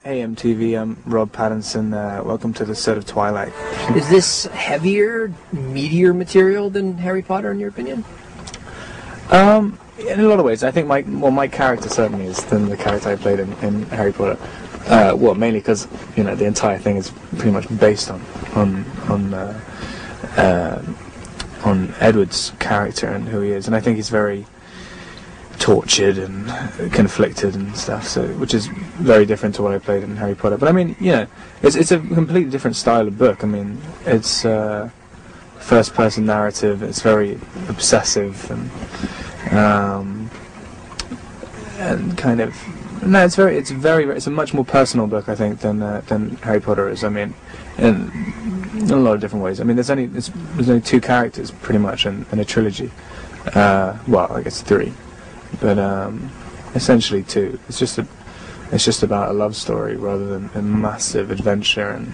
Hey MTV, I'm Rob Pattinson. Welcome to the set of Twilight. Is this heavier, meatier material than Harry Potter, in your opinion? In a lot of ways, I think my character certainly is than the character I played in Harry Potter. Well, mainly because the entire thing is pretty much based on Edward's character and who he is, and I think he's very tortured and conflicted and stuff, so which is very different to what I played in Harry Potter. But I mean, it's a completely different style of book. I mean, it's first-person narrative. It's very obsessive and kind of it's a much more personal book, I think, than Harry Potter is. I mean, in a lot of different ways. I mean, there's only two characters pretty much in a trilogy. Well, I guess three. But essentially two. It's just about a love story rather than a massive adventure and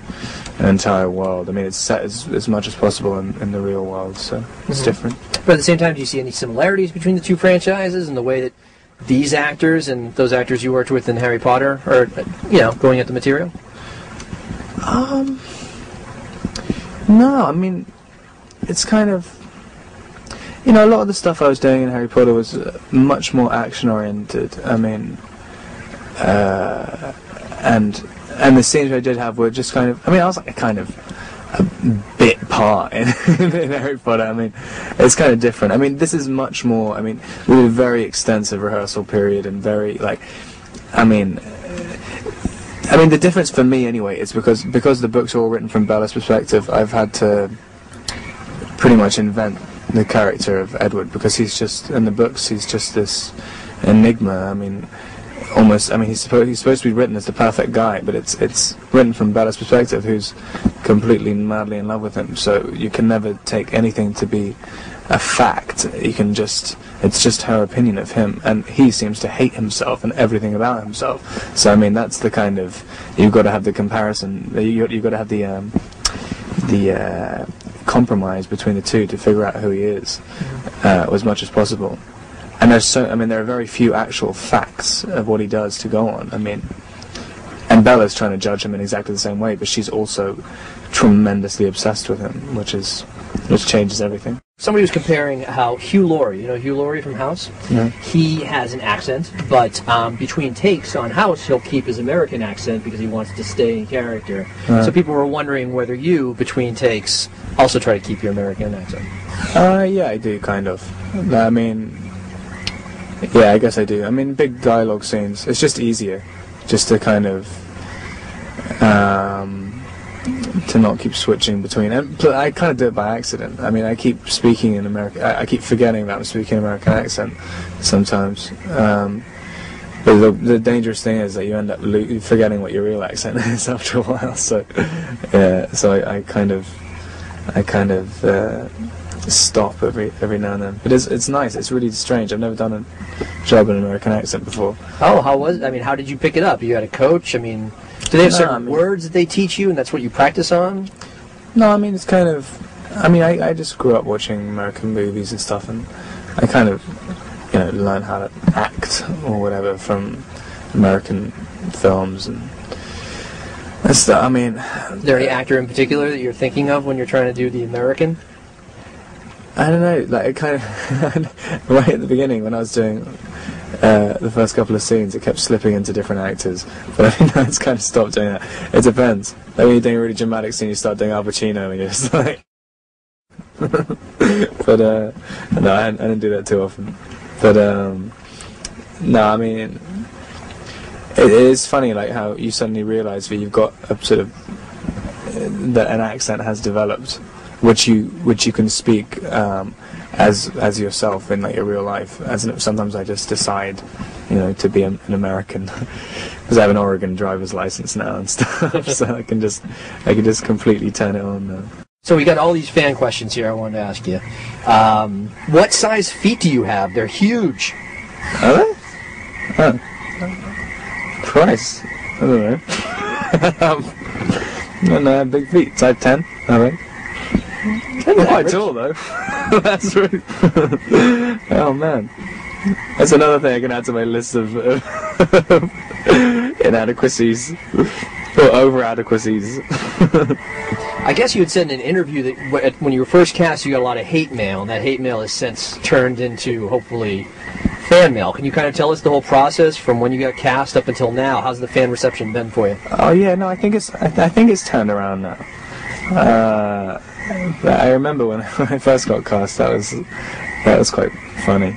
an entire world. I mean, it's set as much as possible in the real world, so it's different. But at the same time, do you see any similarities between the two franchises and the way that these actors and those actors you worked with in Harry Potter are, going at the material? No, I mean, it's kind of... a lot of the stuff I was doing in Harry Potter was much more action-oriented. I mean, and the scenes I did have were just kind of... I mean, I was like a bit part in Harry Potter. I mean, it's kind of different. I mean, this is much more... I mean, we did a very extensive rehearsal period and very, I mean, the difference for me, anyway, is because the books are all written from Bella's perspective, I've had to pretty much invent the character of Edward, because he's just, in the books, he's just this enigma. I mean, almost, he's supposed to be written as the perfect guy, but it's written from Bella's perspective, who's completely madly in love with him, so you can never take anything to be a fact. It's just her opinion of him, and he seems to hate himself and everything about himself. So I mean, that's the kind of, you've got to have the comparison, you've got to have the compromise between the two to figure out who he is as much as possible. And there are very few actual facts of what he does to go on. I mean, and Bella's trying to judge him in exactly the same way, but she's also tremendously obsessed with him, which changes everything. Somebody was comparing how Hugh Laurie, Hugh Laurie from House? Yeah. He has an accent, but between takes on House, he'll keep his American accent because he wants to stay in character. So people were wondering whether you, between takes, also try to keep your American accent. Yeah, I do, kind of. I mean, yeah, I guess I do. I mean, big dialogue scenes, it's just easier just to kind of to not keep switching between. And I kind of do it by accident. I mean, I keep speaking in American. I keep forgetting that I'm speaking American accent sometimes. But the dangerous thing is that you end up forgetting what your real accent is after a while. So, yeah. So I kind of stop every now and then. But it's nice. It's really strange. I've never done a job in an American accent before. Oh, how was it? I mean, how did you pick it up? You had a coach? I mean, do they have certain words that they teach you, and that's what you practice on? No, I mean, it's kind of... I mean, I just grew up watching American movies and stuff, and I kind of, learn how to act or whatever from American films and stuff. I mean... Is there any actor in particular that you're thinking of when you're trying to do the American? I don't know, like, it kind of... right at the beginning, when I was doing the first couple of scenes, it kept slipping into different actors, but I think it's kind of stopped doing that. It depends. Like, when you're doing a really dramatic scene, you start doing Al Pacino, and you're just like... But, no, I didn't do that too often. But, no, I mean... It is funny, like, how you suddenly realise that you've got a sort of... that an accent has developed, which you can speak as yourself in, like, your real life. Sometimes I just decide, to be an American, because I have an Oregon driver's license now and stuff, so I can just completely turn it on now. So we got all these fan questions here I wanted to ask you. What size feet do you have? They're huge. Are they? Oh. Christ. I don't know. I have big feet. Size 10, I think. I'm quite tall, though. That's really... Oh, man. That's another thing I can add to my list of inadequacies or over adequacies. I guess you had said in an interview that when you were first cast, you got a lot of hate mail, and that hate mail has since turned into, hopefully, fan mail. Can you kind of tell us the whole process from when you got cast up until now? How's the fan reception been for you? Oh yeah, no, I think it's turned around now. I remember when I first got cast, that was quite funny.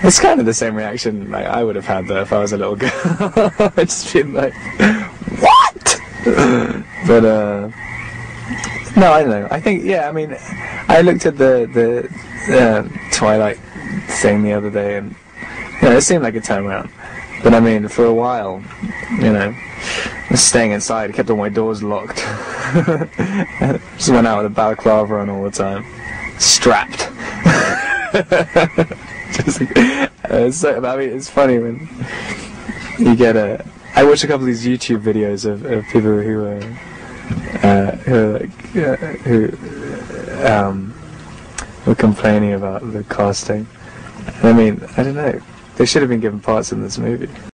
It's kind of the same reaction like I would have had though if I was a little girl. I'd just been like, what? But no, I don't know. I think I mean, I looked at the Twilight thing the other day, and it seemed like a turnaround. But I mean, for a while, I was staying inside. I kept all my doors locked. Just went out with a balaclava on all the time, strapped. I mean, it's funny when you get I watched a couple of these YouTube videos of people who were complaining about the casting. I mean, I don't know. They should have been given parts in this movie.